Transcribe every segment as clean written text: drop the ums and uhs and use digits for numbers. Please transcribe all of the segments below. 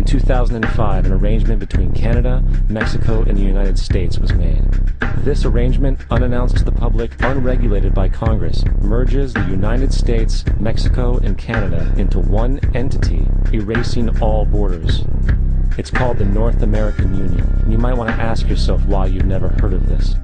2005, an arrangement between Canada, Mexico, and the United States was made. This arrangement, unannounced to the public, unregulated by Congress, merges the United States, Mexico, and Canada into one entity, erasing all borders. It's called the North American Union, and you might want to ask yourself why you've never heard of this.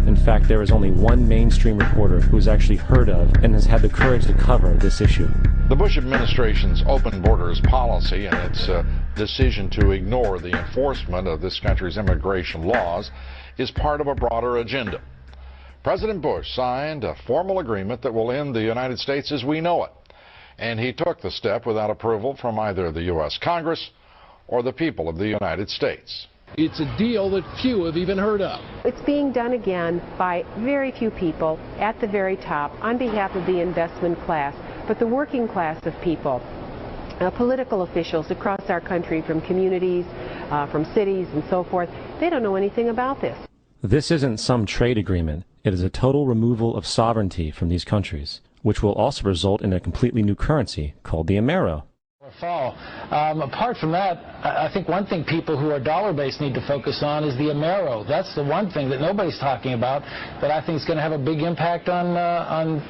In fact, there is only one mainstream reporter who has actually heard of and has had the courage to cover this issue. The Bush administration's open borders policy and its decision to ignore the enforcement of this country's immigration laws is part of a broader agenda. President Bush signed a formal agreement that will end the United States as we know it, and he took the step without approval from either the U.S. Congress or the people of the United States. It's a deal that few have even heard of. It's being done again by very few people at the very top on behalf of the investment class, but the working class of people, political officials across our country, from communities, from cities and so forth, they don't know anything about this. This isn't some trade agreement. It is a total removal of sovereignty from these countries, which will also result in a completely new currency called the Amero. Fall. Apart from that, I think one thing people who are dollar-based need to focus on is the Amero. That's the one thing that nobody's talking about that I think is going to have a big impact on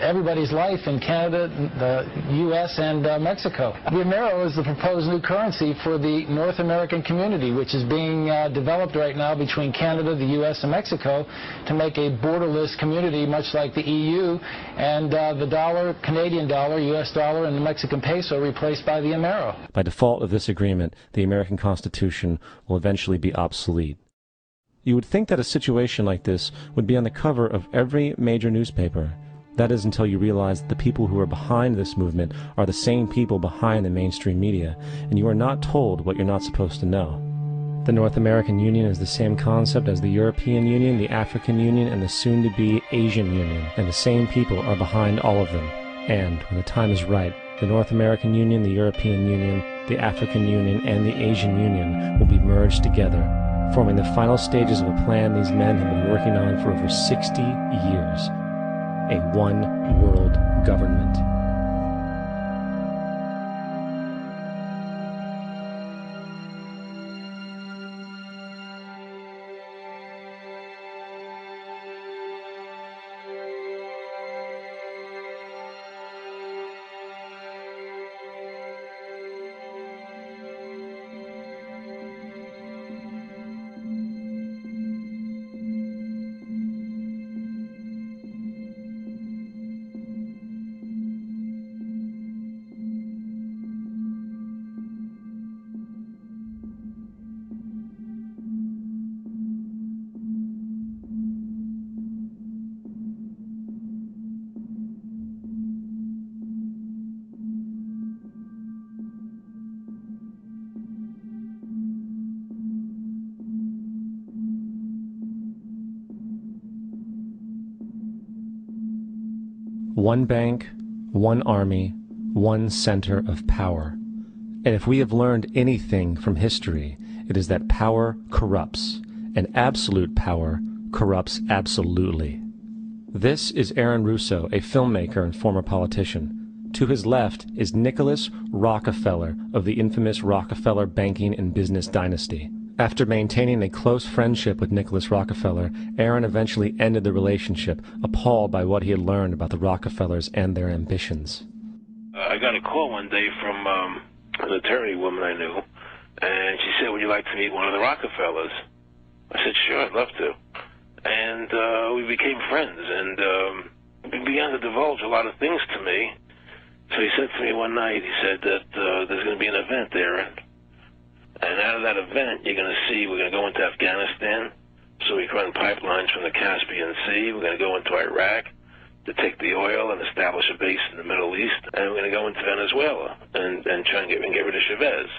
everybody's life in Canada, the U.S., and Mexico. The Amero is the proposed new currency for the North American community, which is being developed right now between Canada, the U.S., and Mexico to make a borderless community, much like the EU, and the dollar, Canadian dollar, U.S. dollar, and the Mexican peso replaced by the Amero. By default of this agreement, the American Constitution will eventually be obsolete. You would think that a situation like this would be on the cover of every major newspaper. That is until you realize that the people who are behind this movement are the same people behind the mainstream media, and you are not told what you're not supposed to know. The North American Union is the same concept as the European Union, the African Union, and the soon-to-be Asian Union, and the same people are behind all of them. And, when the time is right, the North American Union, the European Union, the African Union, and the Asian Union will be merged together, forming the final stages of a plan these men have been working on for over 60 years. A one-world government. One bank, one army, one center of power. And if we have learned anything from history, it is that power corrupts, and absolute power corrupts absolutely. This is Aaron Russo, a filmmaker and former politician. To his left is Nicholas Rockefeller of the infamous Rockefeller banking and business dynasty. After maintaining a close friendship with Nicholas Rockefeller, Aaron eventually ended the relationship, appalled by what he had learned about the Rockefellers and their ambitions. I got a call one day from an attorney woman I knew, and she said, "Would you like to meet one of the Rockefellers?" I said, "Sure, I'd love to." And we became friends, and he began to divulge a lot of things to me. So he said to me one night, he said that there's going to be an event there, and out of that event, you're going to see we're going to go into Afghanistan, so we can run pipelines from the Caspian Sea. We're going to go into Iraq to take the oil and establish a base in the Middle East, and we're going to go into Venezuela and try and get rid of Chavez.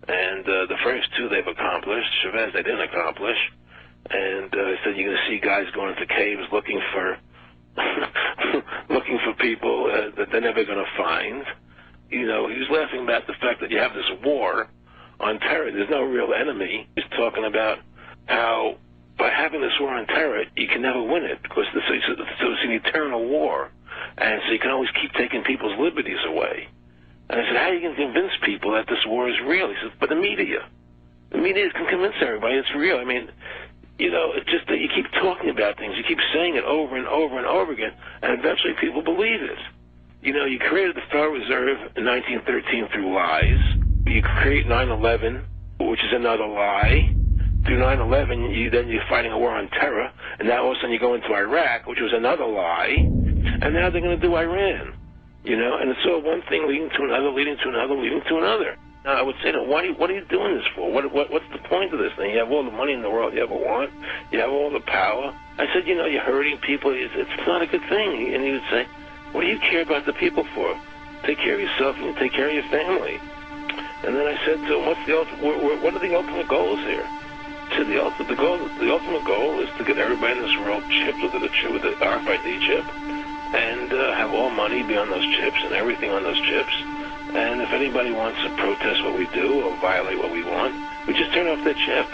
And the first two they've accomplished. Chavez they didn't accomplish. And he said you're going to see guys going into caves looking for looking for people that they're never going to find. You know, he was laughing about the fact that you have this war on terror. There's no real enemy. He's talking about how by having this war on terror, you can never win it because it's an eternal war. And so you can always keep taking people's liberties away. And I said, how are you going to convince people that this war is real? He said, but the media. The media can convince everybody it's real. I mean, you know, it's just that you keep talking about things. You keep saying it over and over and over again, and eventually people believe it. You know, you created the Federal Reserve in 1913 through lies. You create 9/11, which is another lie. Through 9/11, you're fighting a war on terror, and now all of a sudden you go into Iraq, which was another lie, and now they're going to do Iran. You know, and it's all one thing leading to another, leading to another, leading to another. Now, I would say to them, what are you doing this for? What's the point of this thing? You have all the money in the world you ever want. You have all the power. I said, you know, you're hurting people. It's not a good thing. And he would say, what do you care about the people for? Take care of yourself and take care of your family. And then I said to him, what are the ultimate goals here? He said, the ultimate goal is to get everybody in this world chipped with the RFID chip, and have all money be on those chips and everything on those chips. And if anybody wants to protest what we do or violate what we want, we just turn off their chip.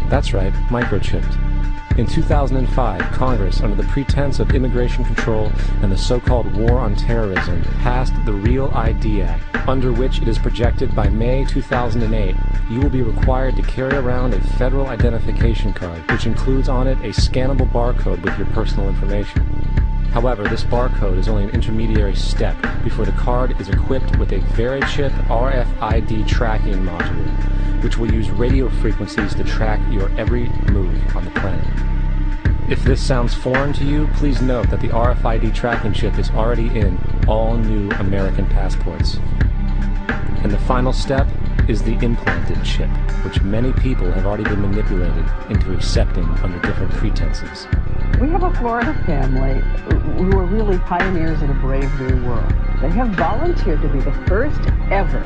That's right, microchipped. In 2005, Congress, under the pretense of immigration control and the so-called War on Terrorism, passed the Real ID Act, under which it is projected by May 2008, you will be required to carry around a federal identification card, which includes on it a scannable barcode with your personal information. However, this barcode is only an intermediary step before the card is equipped with a VeriChip RFID tracking module, which will use radio frequencies to track your every move on the planet. If this sounds foreign to you, please note that the RFID tracking chip is already in all new American passports. And the final step is the implanted chip, which many people have already been manipulated into accepting under different pretenses. We have a Florida family who are really pioneers in a brave new world. They have volunteered to be the first ever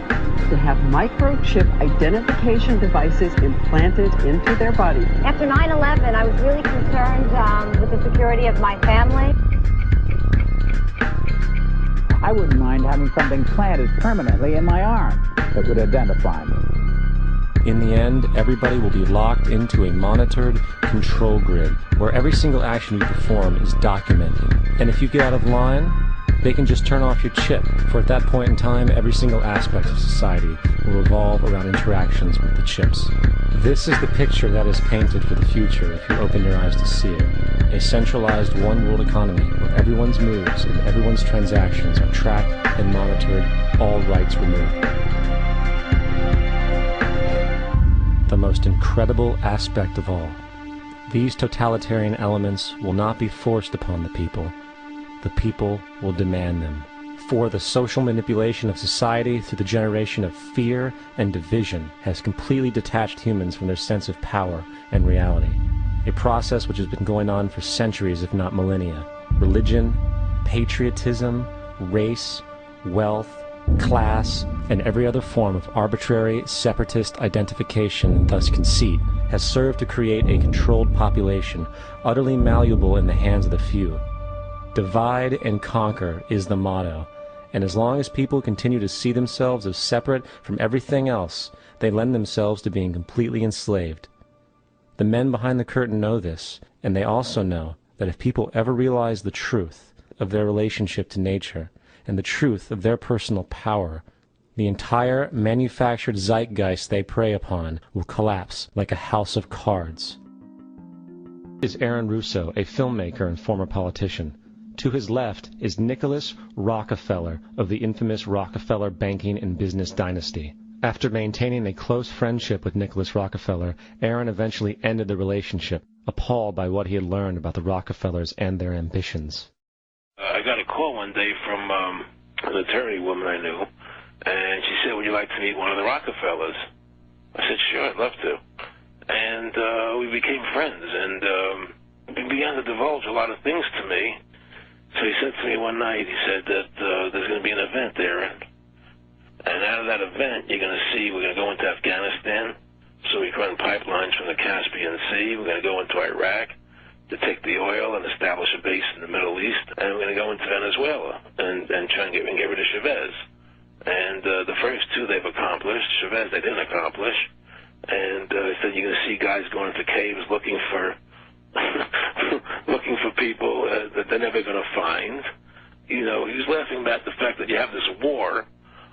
to have microchip identification devices implanted into their body. After 9/11, I was really concerned with the security of my family. I wouldn't mind having something planted permanently in my arm that would identify me. In the end, everybody will be locked into a monitored control grid where every single action you perform is documented. And if you get out of line, they can just turn off your chip, for at that point in time, every single aspect of society will revolve around interactions with the chips. This is the picture that is painted for the future if you open your eyes to see it. A centralized one-world economy where everyone's moves and everyone's transactions are tracked and monitored, all rights removed. The most incredible aspect of all. These totalitarian elements will not be forced upon the people. The people will demand them. For the social manipulation of society through the generation of fear and division has completely detached humans from their sense of power and reality. A process which has been going on for centuries, if not millennia. Religion, patriotism, race, wealth, class, and every other form of arbitrary, separatist identification and thus conceit has served to create a controlled population, utterly malleable in the hands of the few. Divide and conquer is the motto, and as long as people continue to see themselves as separate from everything else, they lend themselves to being completely enslaved. The men behind the curtain know this, and they also know that if people ever realize the truth of their relationship to nature, and the truth of their personal power, the entire manufactured zeitgeist they prey upon will collapse like a house of cards. Is Aaron Russo, a filmmaker and former politician. To his left is Nicholas Rockefeller of the infamous Rockefeller banking and business dynasty. After maintaining a close friendship with Nicholas Rockefeller, Aaron eventually ended the relationship, appalled by what he had learned about the Rockefellers and their ambitions. I got a call one day from an attorney woman I knew, and she said, would you like to meet one of the Rockefellers? I said, sure, I'd love to. And we became friends, and he began to divulge a lot of things to me. So he said to me one night, he said that there's going to be an event there, and out of that event, you're going to see we're going to go into Afghanistan, so we can run pipelines from the Caspian Sea. We're going to go into Iraq to take the oil and establish a base in the Middle East, and we're going to go into Venezuela and try and get rid of Chavez. And the first two they've accomplished. Chavez they didn't accomplish. And he said you're going to see guys going into caves looking for people that they're never going to find. You know, he was laughing about the fact that you have this war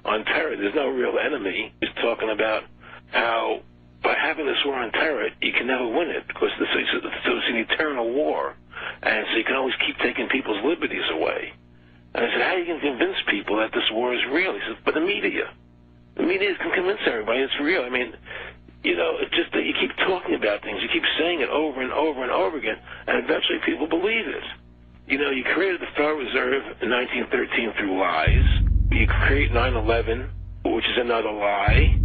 on terror. There's no real enemy. He's talking about how by having this war on terror, you can never win it because it's an eternal war. And so you can always keep taking people's liberties away. And I said, how are you going to convince people that this war is real? He said, but the media. The media can convince everybody it's real. I mean, you know, it's just that you keep talking about things. You keep saying it over and over and over again, and eventually people believe it. You know, you created the Federal Reserve in 1913 through lies. You create 9/11, which is another lie.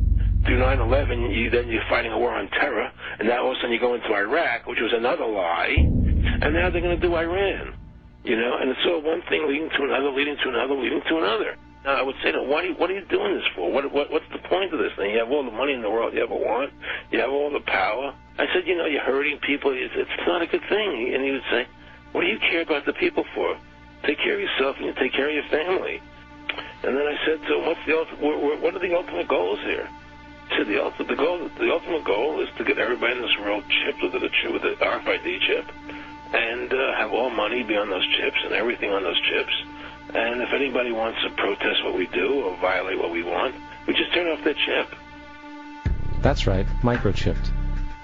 Through 9/11, you're fighting a war on terror, and now all of a sudden you go into Iraq, which was another lie, and now they're going to do Iran. You know, and it's all one thing leading to another, leading to another, leading to another. Now, I would say, what are you doing this for? What's the point of this thing? You have all the money in the world you ever want. You have all the power. I said, you know, you're hurting people. It's not a good thing. And he would say, what do you care about the people for? Take care of yourself and you take care of your family. And then I said to him, what are the ultimate goals here? He said, the ultimate goal is to get everybody in this world chipped with the RFID chip and have all money be on those chips and everything on those chips. And if anybody wants to protest what we do or violate what we want, we just turn off their chip. That's right, microchipped.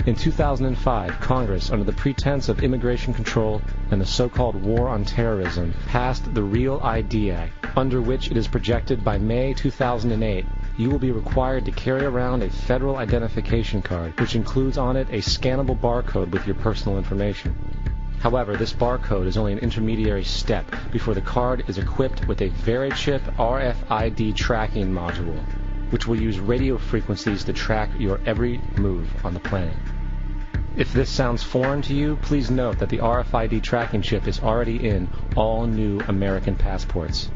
In 2005, Congress, under the pretense of immigration control and the so-called war on terrorism, passed the Real ID Act, under which it is projected by May 2008, you will be required to carry around a federal identification card, which includes on it a scannable barcode with your personal information. However, this barcode is only an intermediary step before the card is equipped with a VeriChip RFID tracking module, which will use radio frequencies to track your every move on the planet. If this sounds foreign to you, please note that the RFID tracking chip is already in all new American passports.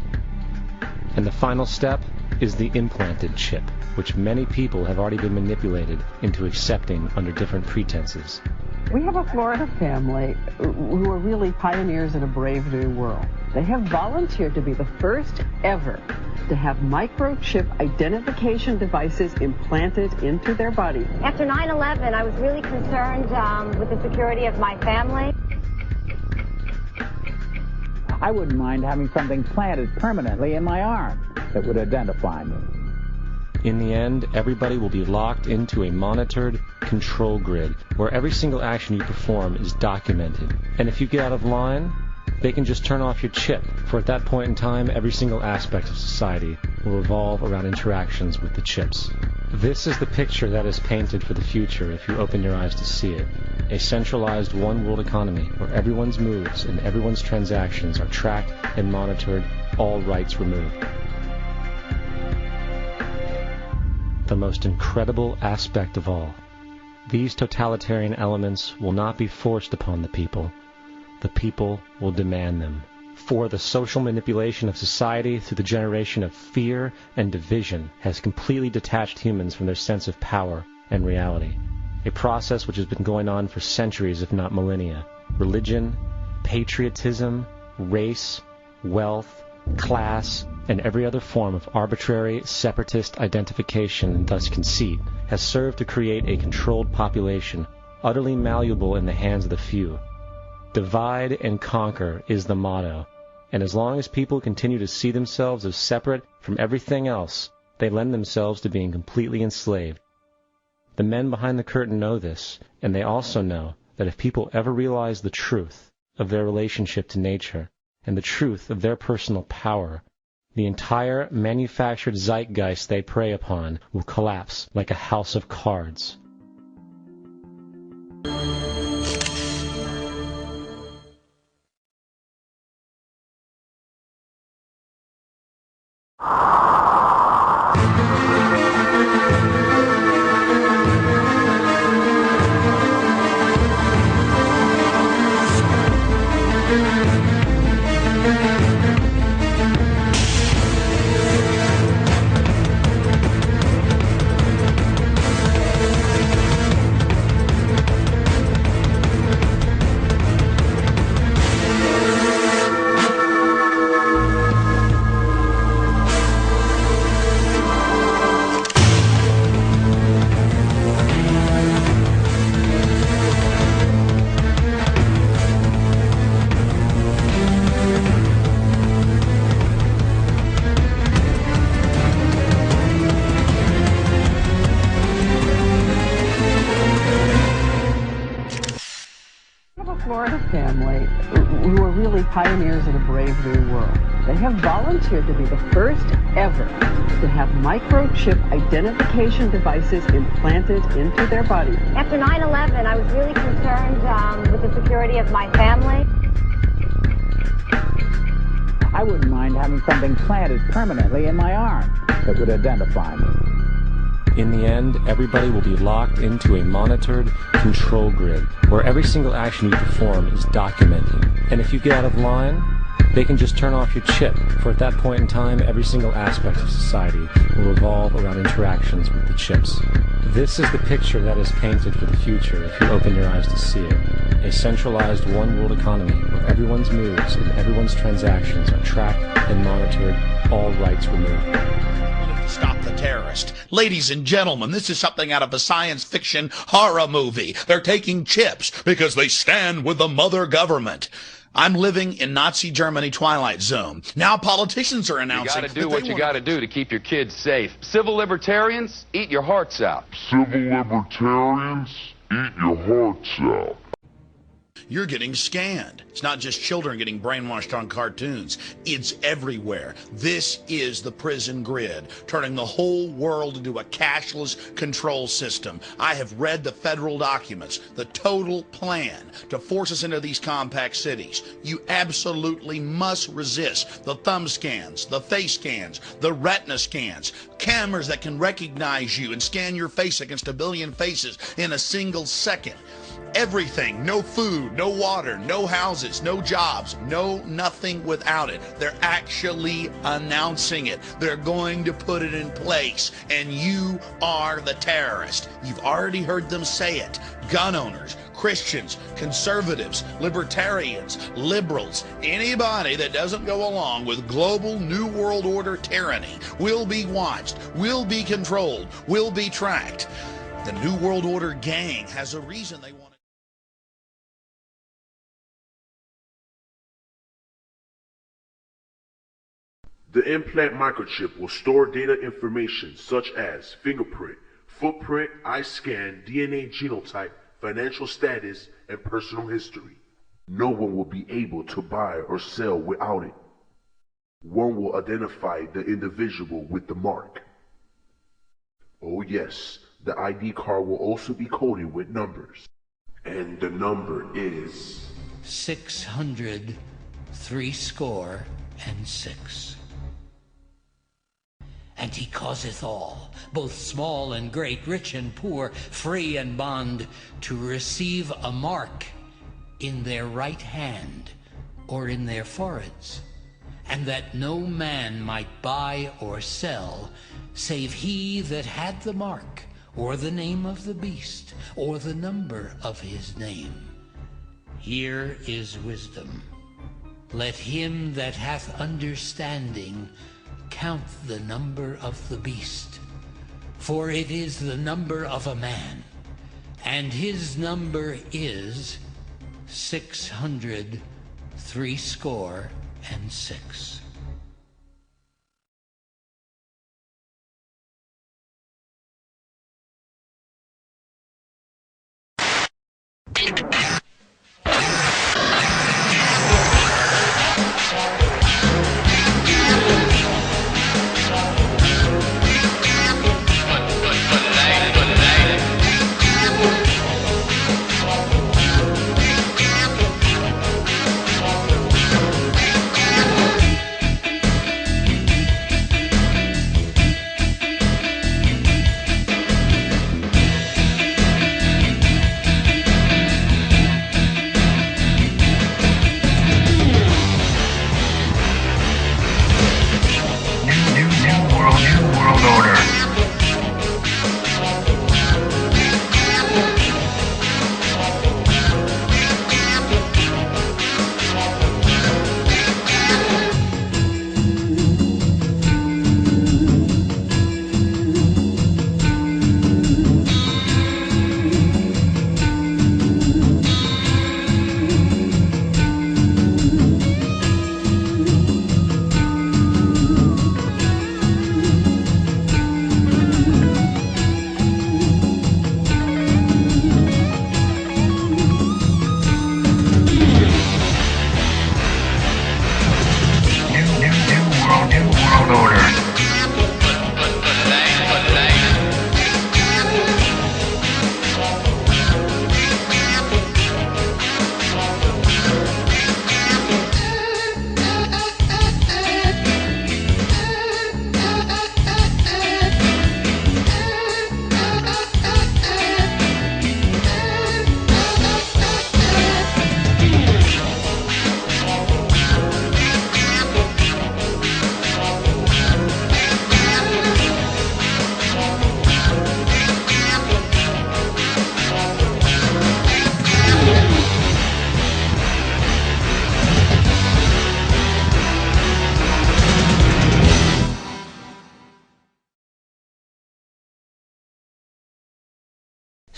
And the final step is the implanted chip, which many people have already been manipulated into accepting under different pretenses. We have a Florida family who are really pioneers in a brave new world. They have volunteered to be the first ever to have microchip identification devices implanted into their body. After 9/11, I was really concerned with the security of my family. I wouldn't mind having something planted permanently in my arm that would identify me. In the end, everybody will be locked into a monitored control grid where every single action you perform is documented. And if you get out of line, they can just turn off your chip, for at that point in time, every single aspect of society will revolve around interactions with the chips. This is the picture that is painted for the future if you open your eyes to see it. A centralized one-world economy where everyone's moves and everyone's transactions are tracked and monitored, all rights removed. The most incredible aspect of all. These totalitarian elements will not be forced upon the people. The people will demand them. For the social manipulation of society through the generation of fear and division has completely detached humans from their sense of power and reality. A process which has been going on for centuries, if not millennia. Religion, patriotism, race, wealth, class, and every other form of arbitrary, separatist identification and thus conceit has served to create a controlled population, utterly malleable in the hands of the few. Divide and conquer is the motto, and as long as people continue to see themselves as separate from everything else, they lend themselves to being completely enslaved. The men behind the curtain know this, and they also know that if people ever realize the truth of their relationship to nature and the truth of their personal power, the entire manufactured zeitgeist they prey upon will collapse like a house of cards. family who are really pioneers in a brave new world. They have volunteered to be the first ever to have microchip identification devices implanted into their body. After 9/11, I was really concerned with the security of my family. I wouldn't mind having something planted permanently in my arm that would identify me. In the end, everybody will be locked into a monitored control grid where every single action you perform is documented. And if you get out of line, they can just turn off your chip, for at that point in time, every single aspect of society will revolve around interactions with the chips. This is the picture that is painted for the future if you open your eyes to see it. A centralized one-world economy where everyone's moves and everyone's transactions are tracked and monitored, all rights removed. Stop the terrorist. Ladies and gentlemen, this is something out of a science fiction horror movie. They're taking chips because they stand with the mother government. I'm living in Nazi Germany Twilight Zone. Now politicians are announcing... You gotta do what you gotta do to keep your kids safe. Civil libertarians, eat your hearts out. Civil libertarians, eat your hearts out. You're getting scanned. It's not just children getting brainwashed on cartoons. It's everywhere. This is the prison grid, turning the whole world into a cashless control system. I have read the federal documents, the total plan to force us into these compact cities. You absolutely must resist the thumb scans, the face scans, the retina scans, cameras that can recognize you and scan your face against a billion faces in a single second. Everything, no food, no water, no houses, no jobs, no nothing without it. They're actually announcing it. They're going to put it in place, and you are the terrorist. You've already heard them say it. Gun owners, Christians, conservatives, libertarians, liberals, anybody that doesn't go along with global New World Order tyranny will be watched, will be controlled, will be tracked. The New World Order gang has a reason they want to. The implant microchip will store data information such as fingerprint, footprint, eye scan, DNA genotype, financial status, and personal history. No one will be able to buy or sell without it. One will identify the individual with the mark. Oh yes, the ID card will also be coded with numbers. And the number is 600 threescore and 6. And he causeth all, both small and great, rich and poor, free and bond, to receive a mark in their right hand or in their foreheads, and that no man might buy or sell, save he that had the mark, or the name of the beast, or the number of his name. Here is wisdom. Let him that hath understanding count the number of the beast, for it is the number of a man, and his number is 600 threescore and 6.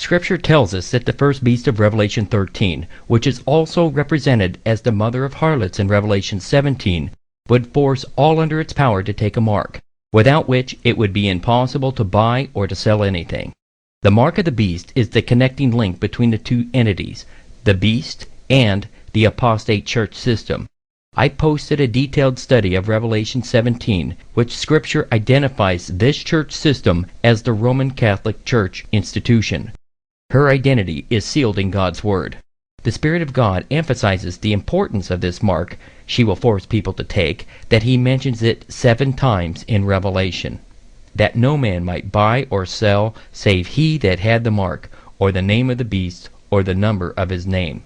Scripture tells us that the first beast of Revelation 13, which is also represented as the mother of harlots in Revelation 17, would force all under its power to take a mark, without which it would be impossible to buy or to sell anything. The mark of the beast is the connecting link between the two entities, the beast and the apostate church system. I posted a detailed study of Revelation 17, which Scripture identifies this church system as the Roman Catholic Church institution. Her identity is sealed in God's Word. The Spirit of God emphasizes the importance of this mark she will force people to take, that he mentions it 7 times in Revelation. That no man might buy or sell save he that had the mark, or the name of the beast, or the number of his name.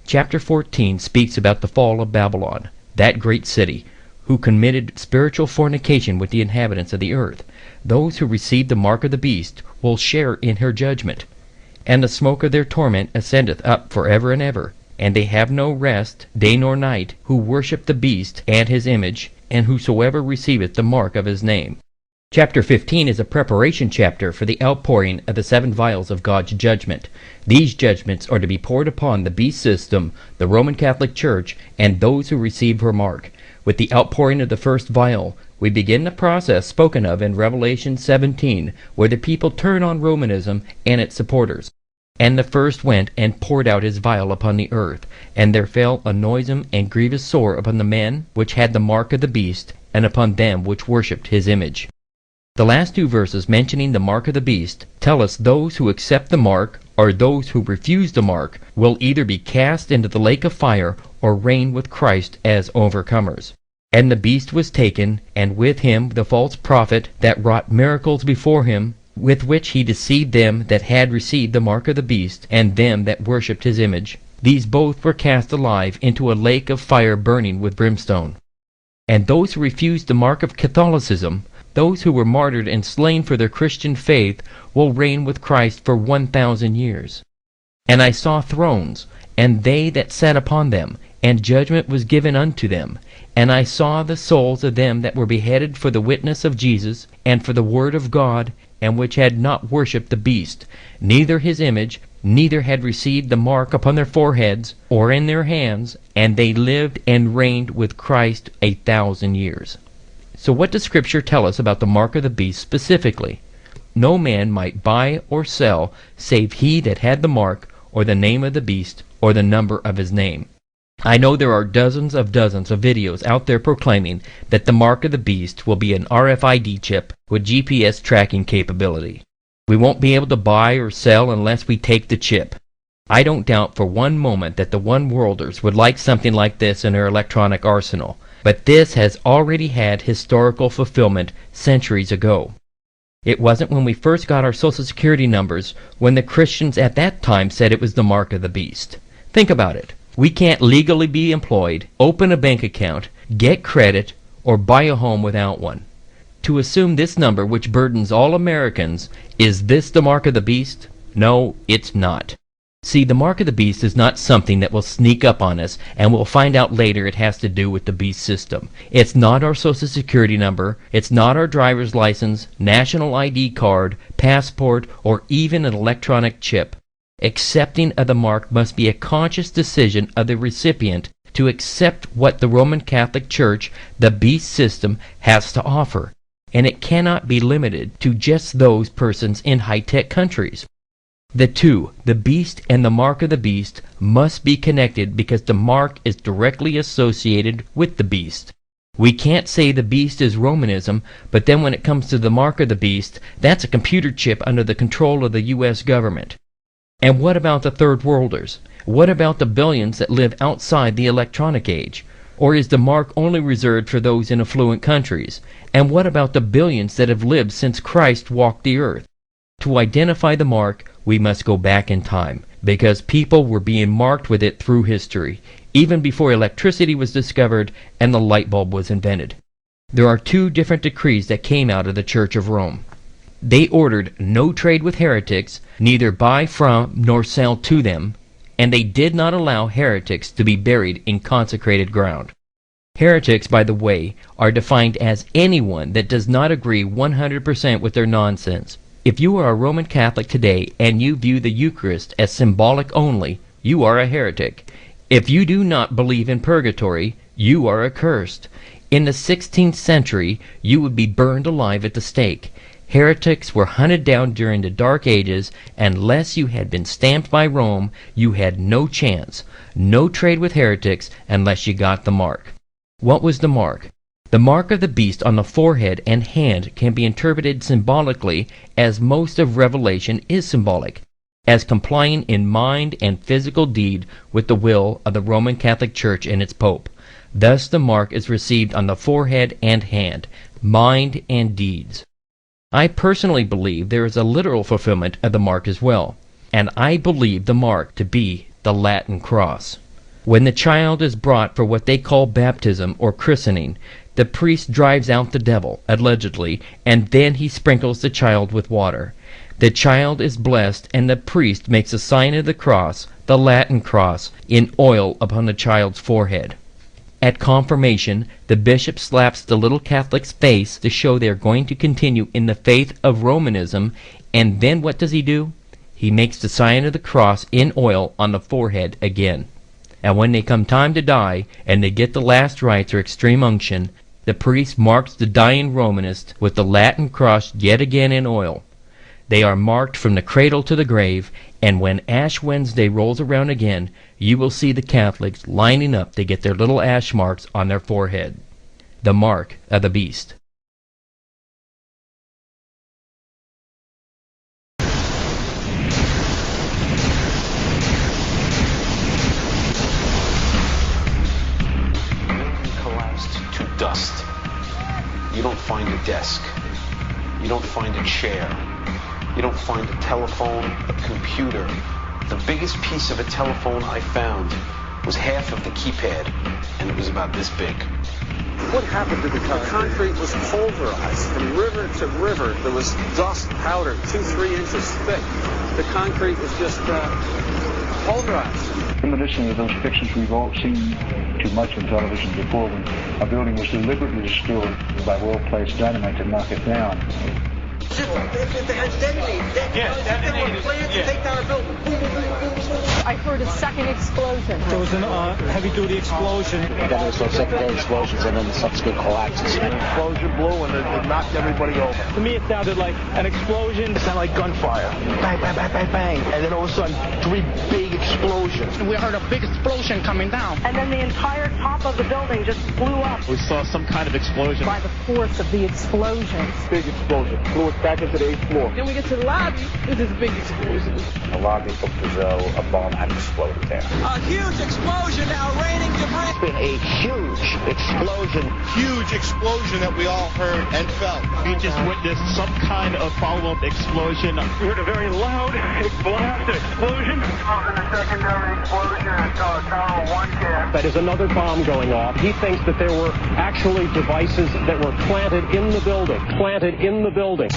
Chapter 14 speaks about the fall of Babylon, that great city, who committed spiritual fornication with the inhabitants of the earth. Those who received the mark of the beast will share in her judgment. And the smoke of their torment ascendeth up for ever and ever, and they have no rest day nor night, who worship the beast and his image, and whosoever receiveth the mark of his name. Chapter 15 is a preparation chapter for the outpouring of the 7 vials of God's judgment. These judgments are to be poured upon the beast system, the Roman Catholic Church, and those who receive her mark. With the outpouring of the first vial, we begin the process spoken of in Revelation 17, where the people turn on Romanism and its supporters. And the first went and poured out his vial upon the earth, and there fell a noisome and grievous sore upon the men which had the mark of the beast, and upon them which worshipped his image. The last 2 verses mentioning the mark of the beast tell us those who accept the mark, or those who refuse the mark, will either be cast into the lake of fire, or reign with Christ as overcomers. And the beast was taken, and with him the false prophet that wrought miracles before him, with which he deceived them that had received the mark of the beast, and them that worshipped his image. These both were cast alive into a lake of fire burning with brimstone. And those who refused the mark of Catholicism, those who were martyred and slain for their Christian faith, will reign with Christ for 1,000 years. And I saw thrones, and they that sat upon them, and judgment was given unto them. And I saw the souls of them that were beheaded for the witness of Jesus, and for the word of God, and which had not worshipped the beast, neither his image, neither had received the mark upon their foreheads, or in their hands, and they lived and reigned with Christ 1,000 years. So what does Scripture tell us about the mark of the beast specifically? No man might buy or sell, save he that had the mark, or the name of the beast, or the number of his name. I know there are dozens of videos out there proclaiming that the mark of the beast will be an RFID chip with GPS tracking capability. We won't be able to buy or sell unless we take the chip. I don't doubt for one moment that the one-worlders would like something like this in their electronic arsenal, but this has already had historical fulfillment centuries ago. It wasn't when we first got our Social Security numbers when the Christians at that time said it was the mark of the beast. Think about it. We can't legally be employed, open a bank account, get credit, or buy a home without one. To assume this number, which burdens all Americans, is this the mark of the beast? No, it's not. See, the mark of the beast is not something that will sneak up on us, and we'll find out later it has to do with the beast system. It's not our Social Security number, it's not our driver's license, national ID card, passport, or even an electronic chip. Accepting of the mark must be a conscious decision of the recipient to accept what the Roman Catholic Church, the beast system, has to offer. And it cannot be limited to just those persons in high-tech countries. The two, the beast and the mark of the beast, must be connected because the mark is directly associated with the beast. We can't say the beast is Romanism, but then when it comes to the mark of the beast, that's a computer chip under the control of the U.S. government. And what about the third worlders? What about the billions that live outside the electronic age? Or is the mark only reserved for those in affluent countries? And what about the billions that have lived since Christ walked the earth? To identify the mark, we must go back in time, because people were being marked with it through history, even before electricity was discovered and the light bulb was invented. There are 2 different decrees that came out of the Church of Rome. They ordered no trade with heretics, neither buy from nor sell to them, and they did not allow heretics to be buried in consecrated ground. Heretics, by the way, are defined as anyone that does not agree 100% with their nonsense. If you are a Roman Catholic today and you view the Eucharist as symbolic only, you are a heretic. If you do not believe in purgatory, you are accursed. In the 16th century, you would be burned alive at the stake. Heretics were hunted down during the Dark Ages, and unless you had been stamped by Rome, you had no chance. No trade with heretics unless you got the mark. What was the mark? The mark of the beast on the forehead and hand can be interpreted symbolically, as most of Revelation is symbolic, as complying in mind and physical deed with the will of the Roman Catholic Church and its Pope. Thus the mark is received on the forehead and hand, mind and deeds. I personally believe there is a literal fulfillment of the mark as well, and I believe the mark to be the Latin cross. When the child is brought for what they call baptism or christening, the priest drives out the devil, allegedly, and then he sprinkles the child with water. The child is blessed, and the priest makes a sign of the cross, the Latin cross, in oil upon the child's forehead. At confirmation, the bishop slaps the little Catholic's face to show they are going to continue in the faith of Romanism, and then what does he do? He makes the sign of the cross in oil on the forehead again. And when they come time to die, and they get the last rites or extreme unction, the priest marks the dying Romanist with the Latin cross yet again in oil. They are marked from the cradle to the grave, and when Ash Wednesday rolls around again, you will see the Catholics lining up to get their little ash marks on their forehead. The mark of the beast. Collapsed to dust. You don't find a desk. You don't find a chair. You don't find a telephone, a computer. The biggest piece of a telephone I found was half of the keypad, and it was about this big. What happened to the concrete? The concrete was pulverized from river to river. There was dust, powder, 2-3 inches thick. The concrete was just pulverized. Reminiscent of those pictures we've all seen too much on television before, when a building was deliberately destroyed by well-placed dynamite to knock it down. If it had detonated, plans to take down a building. Boom, boom, boom, boom, boom. I heard a second explosion. There was a heavy-duty explosion. Then there was those secondary explosions and then subsequent collapses. An explosion blew and it knocked everybody over. To me, it sounded like an explosion. It sounded like gunfire. Bang, bang, bang, bang, bang. And then all of a sudden, 3 big explosions. We heard a big explosion coming down. And then the entire top of the building just blew up. We saw some kind of explosion. By the force of the explosions. Big explosion. Blew us back into the 8th floor. Then we get to the lobby. This is big explosion. The lobby looked as though a bomb had exploded there. A huge explosion now raining debris. It's been a huge explosion. Huge explosion that we all heard and felt. We just witnessed some kind of follow-up explosion. We heard a very loud blast explosion. The secondary explosion at Tower 1 camp. That is another bomb going off. He thinks that there were actually devices that were planted in the building. Planted in the building.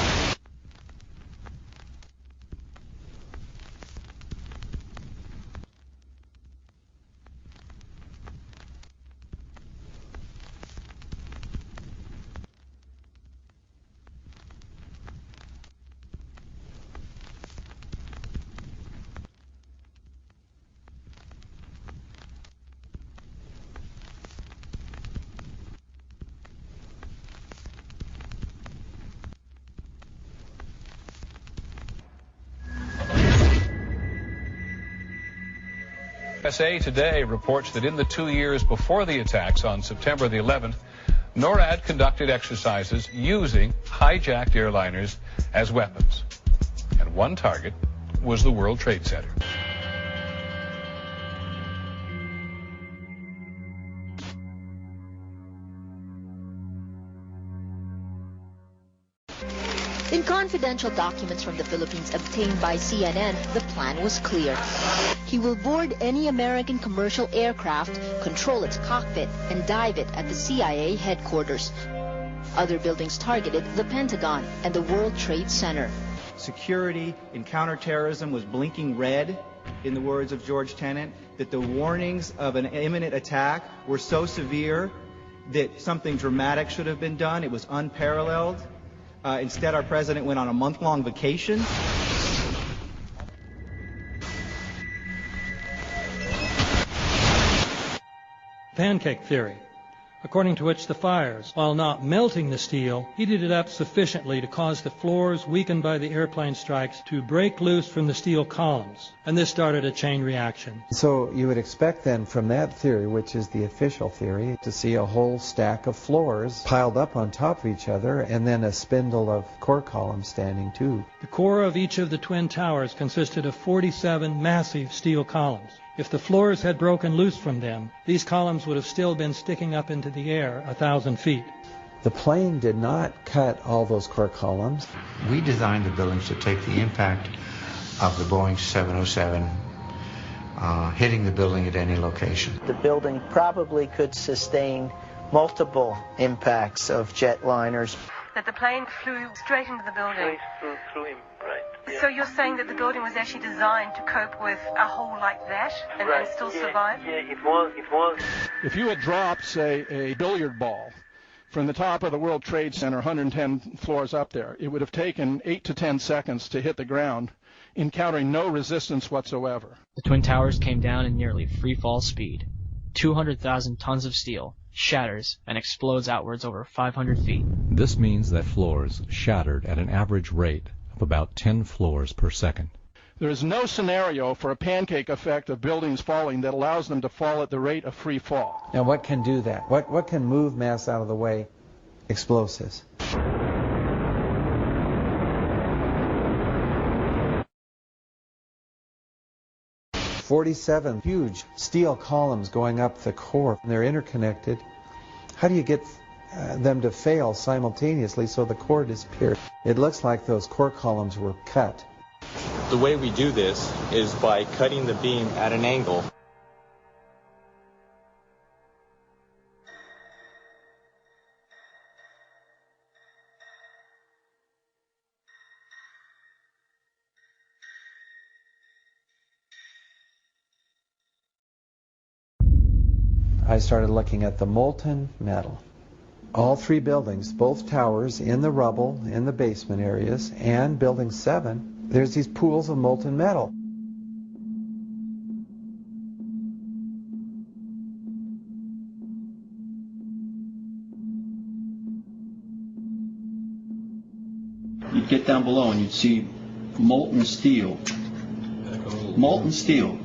USA Today reports that in the 2 years before the attacks on September the 11th, NORAD conducted exercises using hijacked airliners as weapons. And one target was the World Trade Center. In confidential documents from the Philippines obtained by CNN, the plan was clear. He will board any American commercial aircraft, control its cockpit, and dive it at the CIA headquarters. Other buildings targeted the Pentagon and the World Trade Center. Security in counterterrorism was blinking red, in the words of George Tenet, that the warnings of an imminent attack were so severe that something dramatic should have been done. It was unparalleled. Instead, our president went on a month-long vacation. Pancake theory, according to which the fires, while not melting the steel, heated it up sufficiently to cause the floors weakened by the airplane strikes to break loose from the steel columns, and this started a chain reaction. So you would expect then from that theory, which is the official theory, to see a whole stack of floors piled up on top of each other and then a spindle of core columns standing too. The core of each of the twin towers consisted of 47 massive steel columns. If the floors had broken loose from them, these columns would have still been sticking up into the air 1,000 feet. The plane did not cut all those core columns. We designed the buildings to take the impact of the Boeing 707 hitting the building at any location. The building probably could sustain multiple impacts of jetliners. That the plane flew straight into the building. Through him, right. Yeah. So you're saying that the building was actually designed to cope with a hole like that and still survive? Yeah, it was. If you had dropped, say, a billiard ball from the top of the World Trade Center, 110 floors up there, it would have taken 8 to 10 seconds to hit the ground, encountering no resistance whatsoever. The Twin Towers came down in nearly free fall speed. 200,000 tons of steel shatters and explodes outwards over 500 feet. This means that floors shattered at an average rate of about 10 floors per second. There is no scenario for a pancake effect of buildings falling that allows them to fall at the rate of free fall. Now what can do that? What can move mass out of the way? Explosives. "47 huge steel columns going up the core, and they're interconnected. How do you get them to fail simultaneously so the core disappears?" It looks like those core columns were cut. The way we do this is by cutting the beam at an angle. I started looking at the molten metal. All three buildings, both towers, in the rubble, in the basement areas, and Building 7, there's these pools of molten metal. You'd get down below and you'd see molten steel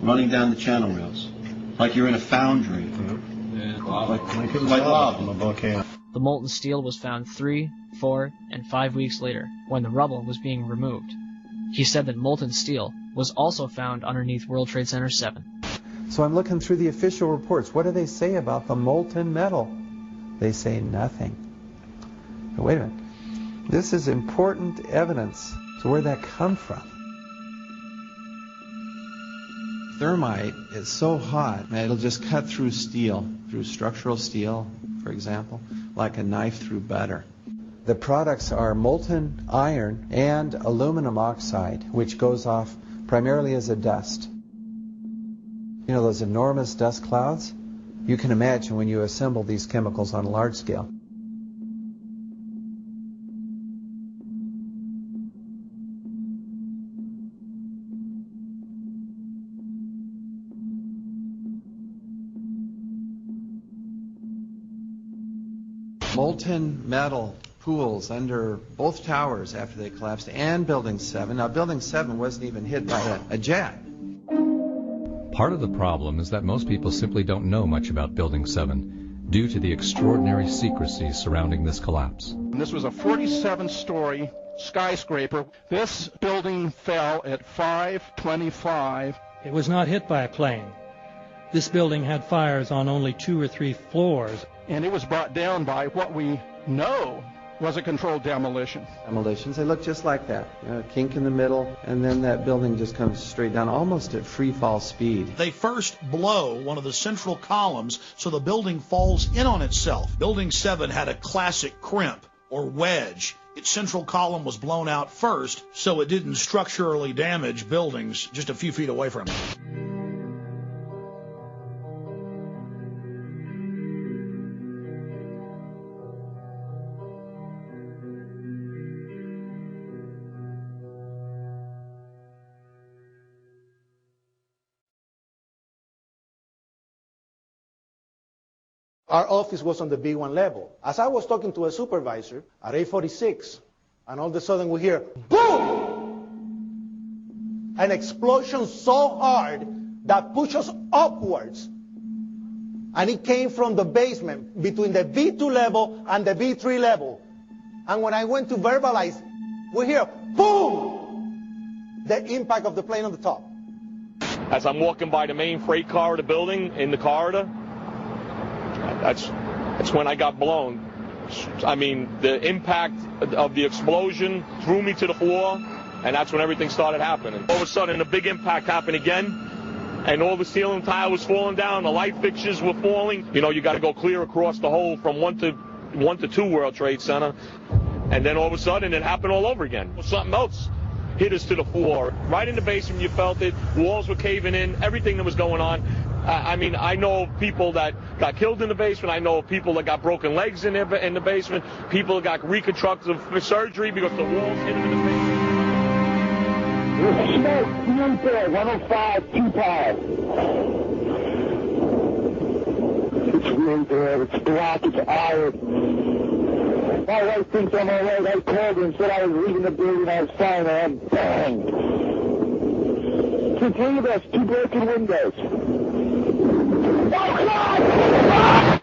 running down the channel rails, like you're in a foundry. Like lava from a volcano. The molten steel was found 3, 4, and 5 weeks later, when the rubble was being removed. He said that molten steel was also found underneath World Trade Center 7. So I'm looking through the official reports. What do they say about the molten metal? They say nothing. Now, wait a minute. This is important evidence. So where'd that come from? Thermite is so hot that it'll just cut through steel, through structural steel, for example, like a knife through butter. The products are molten iron and aluminum oxide, which goes off primarily as a dust. You know those enormous dust clouds? You can imagine when you assemble these chemicals on a large scale. Molten metal pools under both towers after they collapsed, and Building 7. Now, Building 7 wasn't even hit by a jet. Part of the problem is that most people simply don't know much about Building 7 due to the extraordinary secrecy surrounding this collapse. And this was a 47-story skyscraper. This building fell at 5:25. It was not hit by a plane. This building had fires on only 2 or 3 floors. And it was brought down by what we know was a controlled demolition. Demolitions, they look just like that. A kink in the middle, and then that building just comes straight down, almost at free fall speed. They first blow one of the central columns so the building falls in on itself. Building 7 had a classic crimp or wedge. Its central column was blown out first, so it didn't structurally damage buildings just a few feet away from it. Our office was on the B1 level. As I was talking to a supervisor at 8:46, and all of a sudden we hear, boom! An explosion so hard that pushed us upwards. And it came from the basement between the B2 level and the B3 level. And when I went to verbalize, we hear, boom! The impact of the plane on the top. As I'm walking by the main freight car of the building, in the corridor, that's when I got blown. I mean, the impact of the explosion threw me to the floor, and that's when everything started happening. All of a sudden, a big impact happened again, and all the ceiling tile was falling down, the light fixtures were falling. You know, you got to go clear across the whole from 1 to 2 World Trade Center, and then all of a sudden, it happened all over again. Something else hit us to the floor. Right in the basement, you felt it. Walls were caving in, everything that was going on. I mean, I know of people that got killed in the basement. I know of people that got broken legs in the basement. People that got reconstructive surgery because the walls hit them in the basement. Smoke, 105, 25. It's really there. It's black. It's iron. My wife thinks I'm all right. I called her and said I was leaving the building. I was fine, man. Bang. So 3 of us, 2 broken windows. Oh, God!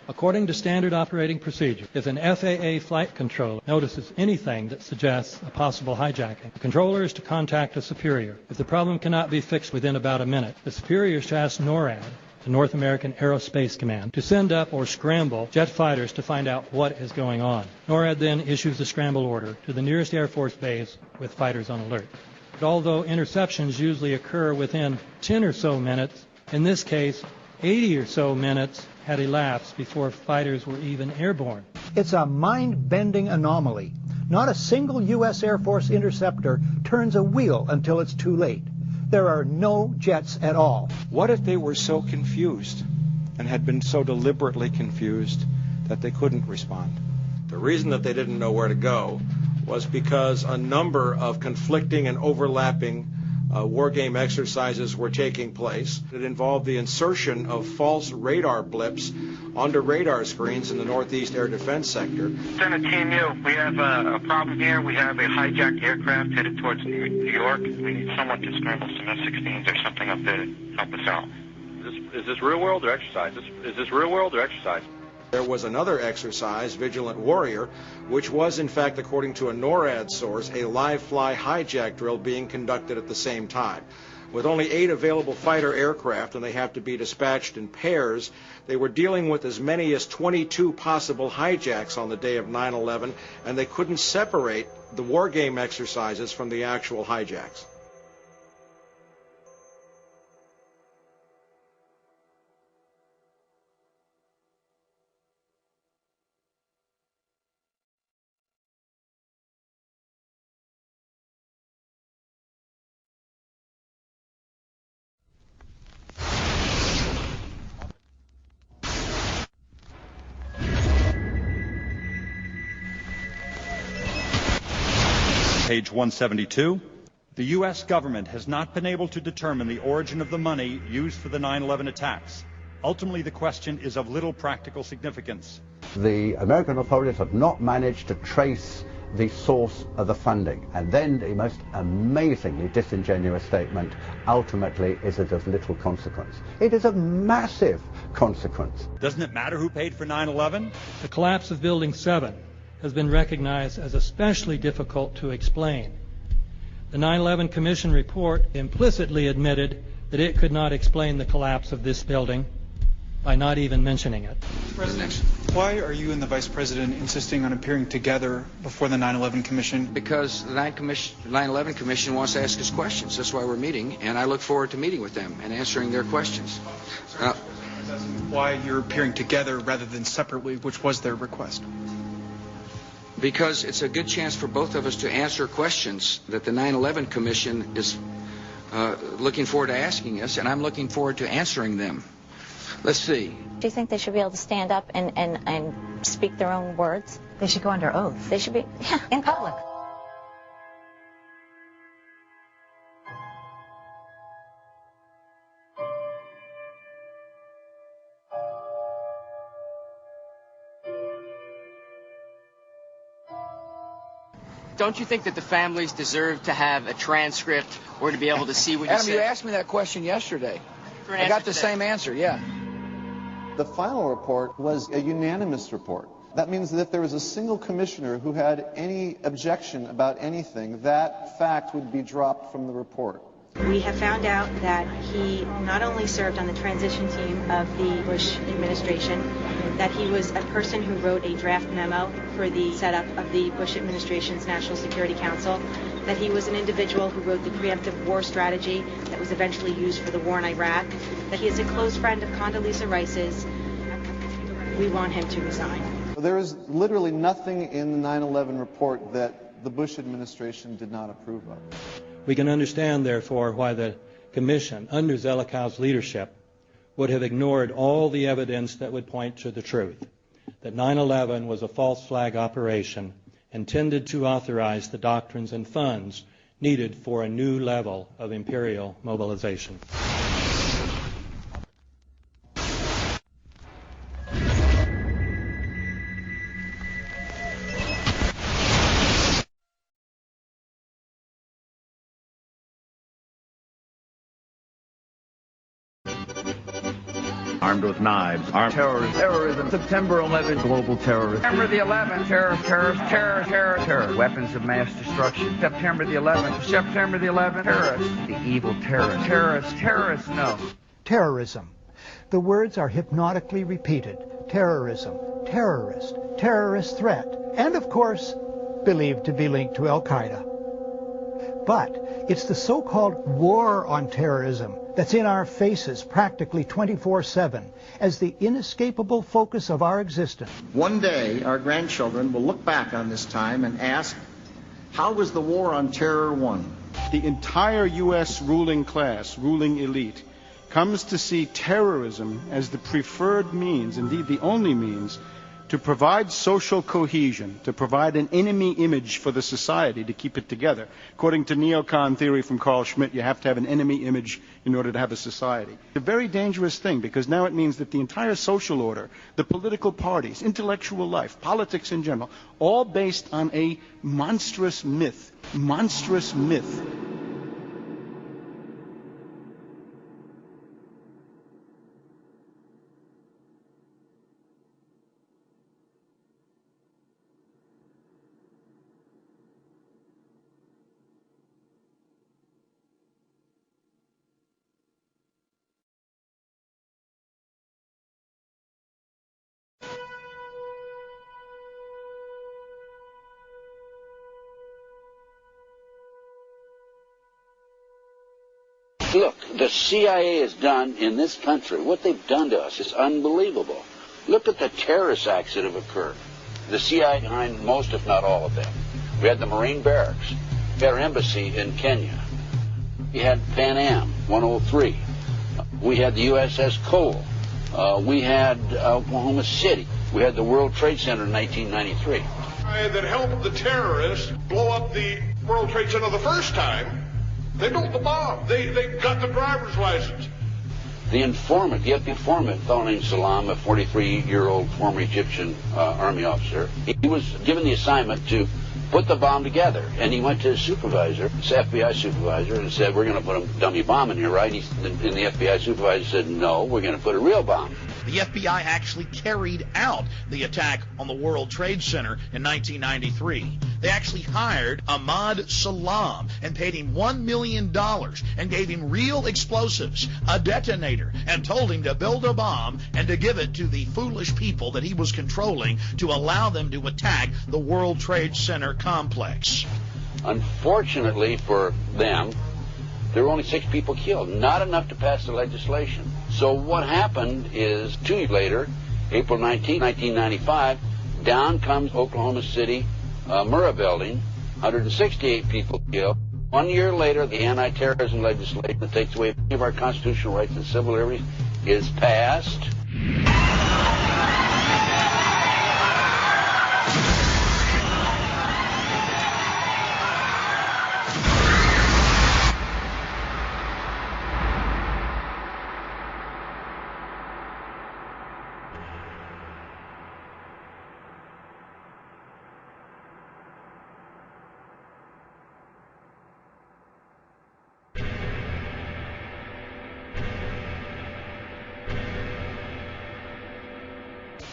According to standard operating procedure, if an FAA flight controller notices anything that suggests a possible hijacking, the controller is to contact a superior. If the problem cannot be fixed within about a minute, the superior is to ask NORAD, the North American Aerospace Command, to send up or scramble jet fighters to find out what is going on. NORAD then issues the scramble order to the nearest Air Force base with fighters on alert. But although interceptions usually occur within 10 or so minutes, in this case, 80 or so minutes had elapsed before fighters were even airborne. It's a mind-bending anomaly. Not a single U.S. Air Force interceptor turns a wheel until it's too late. There are no jets at all. What if they were so confused and had been so deliberately confused that they couldn't respond? The reason that they didn't know where to go was because a number of conflicting and overlapping war game exercises were taking place. It involved the insertion of false radar blips onto radar screens in the Northeast Air Defense Sector. Center Team U, we have a problem here. We have a hijacked aircraft headed towards New York. We need someone to scramble some F-16s or something up there to help us out. Is this real world or exercise? Is this real world or exercise? There was another exercise, Vigilant Warrior, which was, in fact, according to a NORAD source, a live-fly hijack drill being conducted at the same time. With only 8 available fighter aircraft, and they have to be dispatched in pairs, they were dealing with as many as 22 possible hijacks on the day of 9/11, and they couldn't separate the war game exercises from the actual hijacks. Page 172. The U.S. government has not been able to determine the origin of the money used for the 9/11 attacks. Ultimately, the question is of little practical significance. The American authorities have not managed to trace the source of the funding. And then the most amazingly disingenuous statement, ultimately, is it of little consequence. It is of massive consequence. Doesn't it matter who paid for 9/11? The collapse of Building 7 has been recognized as especially difficult to explain. The 9/11 Commission report implicitly admitted that it could not explain the collapse of this building by not even mentioning it. President, why are you and the Vice President insisting on appearing together before the 9/11 Commission? Because the 9/11 Commission wants to ask us questions. That's why we're meeting, and I look forward to meeting with them and answering their questions. Why you're appearing together rather than separately, which was their request? because it's a good chance for both of us to answer questions that the 9/11 Commission is looking forward to asking us, and I'm looking forward to answering them. Let's see. Do you think they should be able to stand up and speak their own words? They should go under oath. They should be, yeah, in public. Don't you think that the families deserve to have a transcript or to be able to see what you Adam, said? you asked me that question yesterday. I got the same answer, yeah. The final report was a unanimous report. That means that if there was a single commissioner who had any objection about anything, that fact would be dropped from the report. We have found out that he not only served on the transition team of the Bush administration, that he was a person who wrote a draft memo for the setup of the Bush administration's National Security Council, that he was an individual who wrote the preemptive war strategy that was eventually used for the war in Iraq, that he is a close friend of Condoleezza Rice's. We want him to resign. There is literally nothing in the 9/11 report that the Bush administration did not approve of. We can understand, therefore, why the Commission, under Zelikow's leadership, would have ignored all the evidence that would point to the truth, that 9/11 was a false flag operation intended to authorize the doctrines and funds needed for a new level of imperial mobilization. Armed with knives, armed terrorism, September 11th, global terrorism. September the 11th, terror. Weapons of mass destruction. September the 11th, terrorists. The evil terrorists, no. Terrorism. The words are hypnotically repeated. Terrorism, terrorist, terrorist threat, and of course, believed to be linked to Al-Qaeda. But it's the so-called war on terrorism that's in our faces practically 24/7 as the inescapable focus of our existence. One day, our grandchildren will look back on this time and ask, how was the war on terror won? The entire U.S. ruling class, ruling elite, comes to see terrorism as the preferred means, indeed the only means, to provide social cohesion, to provide an enemy image for the society to keep it together. According to neocon theory from Carl Schmitt, you have to have an enemy image in order to have a society. It's a very dangerous thing, because now it means that the entire social order, the political parties, intellectual life, politics in general, all based on a monstrous myth. Look, the CIA has done in this country, what they've done to us is unbelievable. Look at the terrorist acts that have occurred. The CIA behind most, if not all of them. We had the Marine barracks. We had our embassy in Kenya. We had Pan Am 103. We had the USS Cole. We had Oklahoma City. We had the World Trade Center in 1993. That helped the terrorists blow up the World Trade Center the first time. They built the bomb. They got the driver's license. The informant, the informant, a fellow named Salam, a 43-year-old former Egyptian army officer, he was given the assignment to put the bomb together. And he went to his supervisor, his FBI supervisor, and said, we're going to put a dummy bomb in here, right? And the FBI supervisor said, no, we're going to put a real bomb. The FBI actually carried out the attack on the World Trade Center in 1993. They actually hired Ahmad Salam and paid him $1 million and gave him real explosives, a detonator, and told him to build a bomb and to give it to the foolish people that he was controlling to allow them to attack the World Trade Center complex. Unfortunately for them, there were only 6 people killed, not enough to pass the legislation. So what happened is 2 years later, April 19, 1995, down comes Oklahoma City Murrah building, 168 people killed. 1 year later, the anti-terrorism legislation that takes away many of our constitutional rights and civil liberties is passed.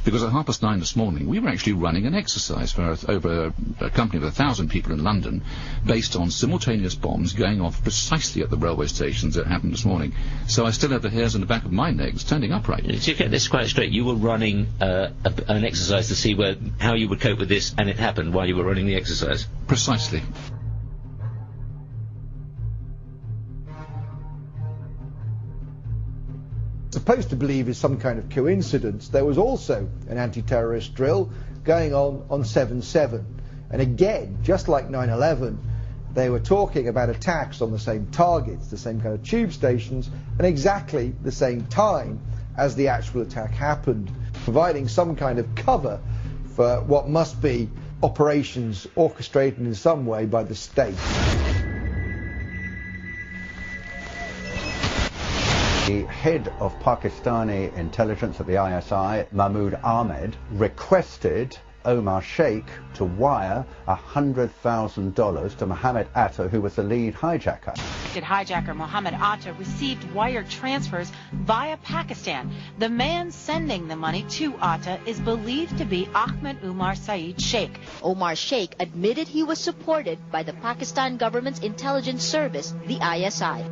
Because at 9:30 this morning, we were actually running an exercise for over a company of 1,000 people in London, based on simultaneous bombs going off precisely at the railway stations that happened this morning. So I still have the hairs on the back of my neck standing upright. To get this quite straight, you were running an exercise to see how you would cope with this, and it happened while you were running the exercise? Precisely. Supposed to believe is some kind of coincidence, there was also an anti-terrorist drill going on 7/7. And again, just like 9/11, they were talking about attacks on the same targets, the same kind of tube stations, and exactly the same time as the actual attack happened, providing some kind of cover for what must be operations orchestrated in some way by the state. The head of Pakistani intelligence at the ISI, Mahmoud Ahmed, requested Omar Sheikh to wire $100,000 to Mohammed Atta, who was the lead hijacker. Hijacker Mohammed Atta received wire transfers via Pakistan. The man sending the money to Atta is believed to be Ahmed Umar Saeed Sheikh. Omar Sheikh admitted he was supported by the Pakistan government's intelligence service, the ISI.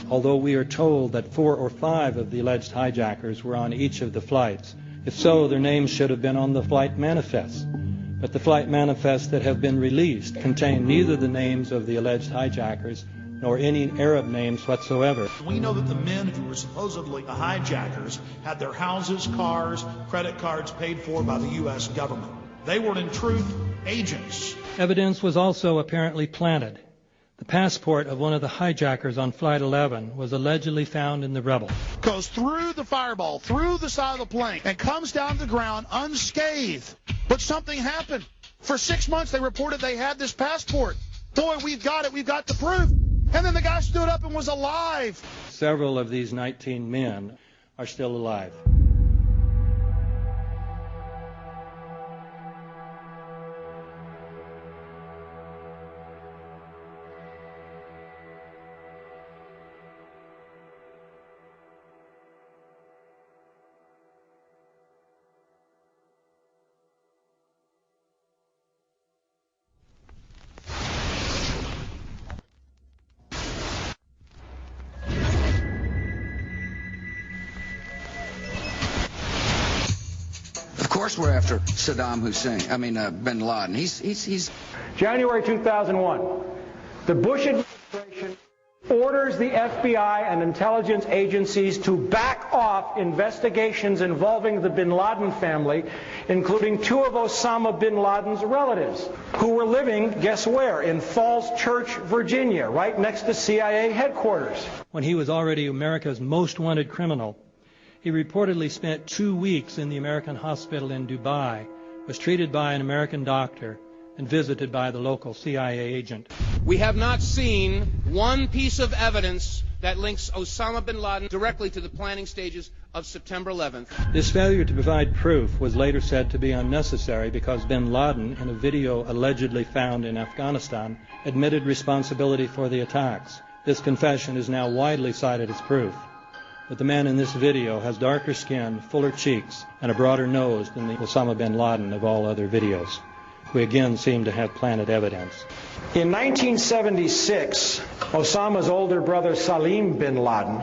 Although we are told that 4 or 5 of the alleged hijackers were on each of the flights. If so, their names should have been on the flight manifests. But the flight manifests that have been released contain neither the names of the alleged hijackers nor any Arab names whatsoever. We know that the men who were supposedly the hijackers had their houses, cars, credit cards paid for by the U.S. government. They were in truth agents. Evidence was also apparently planted. The passport of one of the hijackers on Flight 11 was allegedly found in the rubble. Goes through the fireball, through the side of the plane, and comes down to the ground unscathed. But something happened. For 6 months they reported they had this passport. Boy, we've got it, we've got the proof. And then the guy stood up and was alive. Several of these 19 men are still alive. Of course we're after Saddam Hussein. Bin Laden. He's January 2001. The Bush administration orders the FBI and intelligence agencies to back off investigations involving the Bin Laden family, including 2 of Osama bin Laden's relatives, who were living, guess where, in Falls Church, Virginia, right next to CIA headquarters. When he was already America's most wanted criminal, he reportedly spent 2 weeks in the American hospital in Dubai, was treated by an American doctor, and visited by the local CIA agent. We have not seen one piece of evidence that links Osama bin Laden directly to the planning stages of September 11th. This failure to provide proof was later said to be unnecessary because bin Laden, in a video allegedly found in Afghanistan, admitted responsibility for the attacks. This confession is now widely cited as proof. But the man in this video has darker skin, fuller cheeks, and a broader nose than the Osama bin Laden of all other videos. We again seem to have planted evidence. In 1976, Osama's older brother Salim bin Laden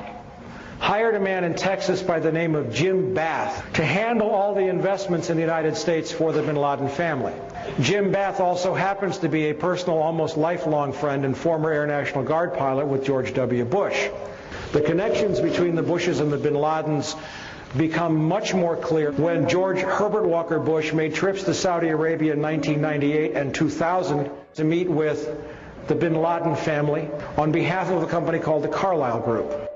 hired a man in Texas by the name of Jim Bath to handle all the investments in the United States for the bin Laden family. Jim Bath also happens to be a personal, almost lifelong friend and former Air National Guard pilot with George W. Bush. The connections between the Bushes and the bin Ladens become much more clear when George Herbert Walker Bush made trips to Saudi Arabia in 1998 and 2000 to meet with the bin Laden family on behalf of a company called the Carlyle Group.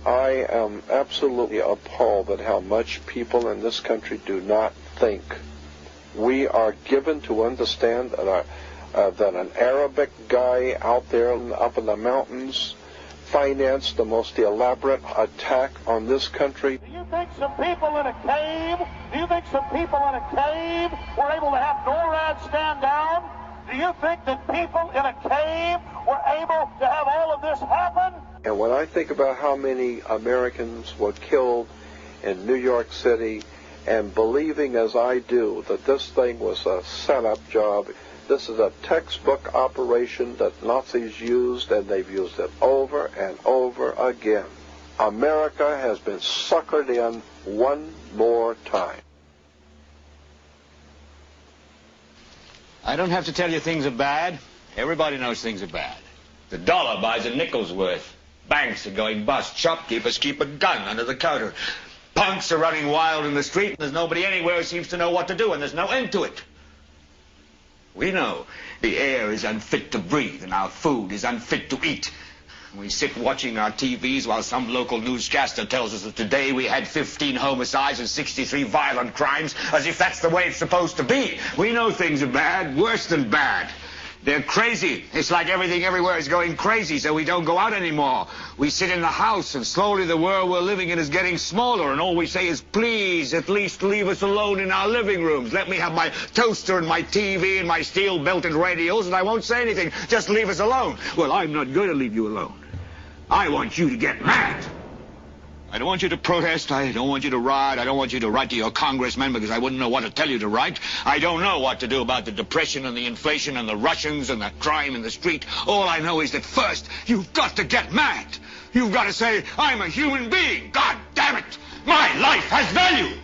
I am absolutely appalled at how much people in this country do not think. We are given to understand that, that an Arabic guy out there up in the mountains financed the most elaborate attack on this country. Do you think some people in a cave, were able to have NORAD stand down? Do you think that people in a cave were able to have all of this happen? And when I think about how many Americans were killed in New York City, and believing as I do that this thing was a setup job, this is a textbook operation that Nazis used, and they've used it over and over again. America has been suckered in one more time. I don't have to tell you things are bad. Everybody knows things are bad. The dollar buys a nickel's worth. Banks are going bust. Shopkeepers keep a gun under the counter. Punks are running wild in the street, and there's nobody anywhere who seems to know what to do, and there's no end to it. We know the air is unfit to breathe, and our food is unfit to eat. We sit watching our TVs while some local newscaster tells us that today we had 15 homicides and 63 violent crimes, as if that's the way it's supposed to be. We know things are bad, worse than bad. They're crazy. It's like everything everywhere is going crazy, so we don't go out anymore. We sit in the house, and slowly the world we're living in is getting smaller, and all we say is, please, at least leave us alone in our living rooms. Let me have my toaster and my TV and my steel-belted radios, and I won't say anything. Just leave us alone. Well, I'm not going to leave you alone. I want you to get mad. I don't want you to protest. I don't want you to riot. I don't want you to write to your congressman because I wouldn't know what to tell you to write. I don't know what to do about the depression and the inflation and the Russians and the crime in the street. All I know is that first, you've got to get mad. You've got to say, I'm a human being. God damn it. My life has value.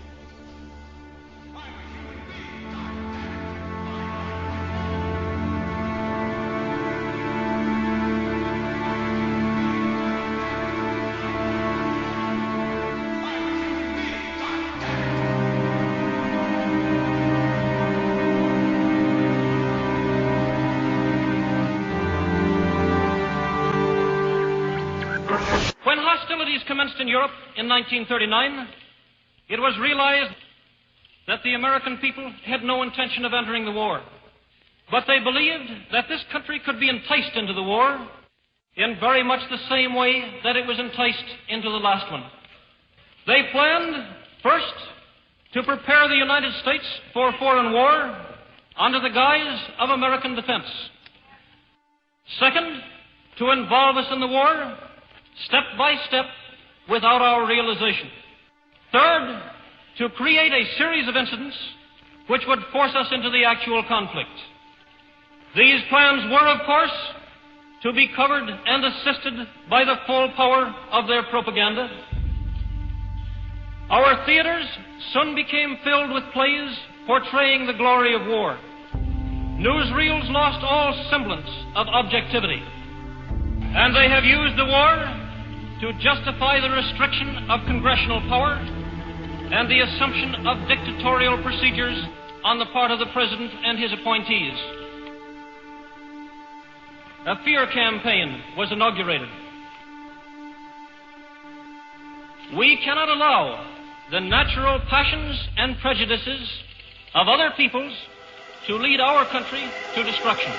Commenced in Europe in 1939, it was realized that the American people had no intention of entering the war. But they believed that this country could be enticed into the war in very much the same way that it was enticed into the last one. They planned, first, to prepare the United States for foreign war under the guise of American defense. Second, to involve us in the war step by step without our realization. Third, to create a series of incidents which would force us into the actual conflict. These plans were, of course, to be covered and assisted by the full power of their propaganda. Our theaters soon became filled with plays portraying the glory of war. Newsreels lost all semblance of objectivity, and they have used the war to justify the restriction of congressional power and the assumption of dictatorial procedures on the part of the President and his appointees. A fear campaign was inaugurated. We cannot allow the natural passions and prejudices of other peoples to lead our country to destruction.